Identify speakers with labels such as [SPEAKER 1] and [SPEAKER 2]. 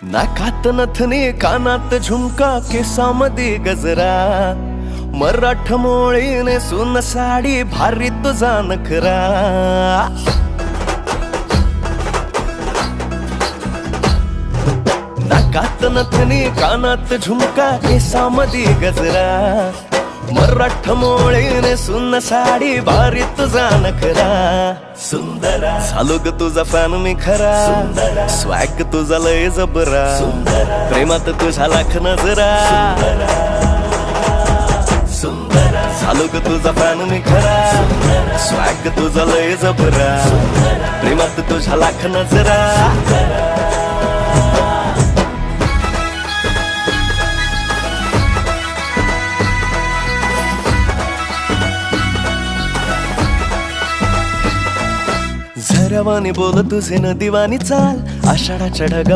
[SPEAKER 1] नाकात नथनी कानात झुमका केसामध्ये गजरा मराठ मोळीने सुन साडी भारी तुझा नखरा नाकात नथनी कानात झुमका केसामध्ये गजरा मराठ मोळीने सुन साडी भारी तुझा नखरा सुंदरा झालो ग तुझा फॅन मी खरा स्वॅग तुझा लय जबरा प्रेमात तुझा लाख नजरा सुंदरा झालो ग तुझा फॅन मी खरा स्वॅग तुझा लय जबरा प्रेमात तुझा लाख नजरा झरवानी बोल तुझे न दिवानी चाल आषाढाच्या ढगा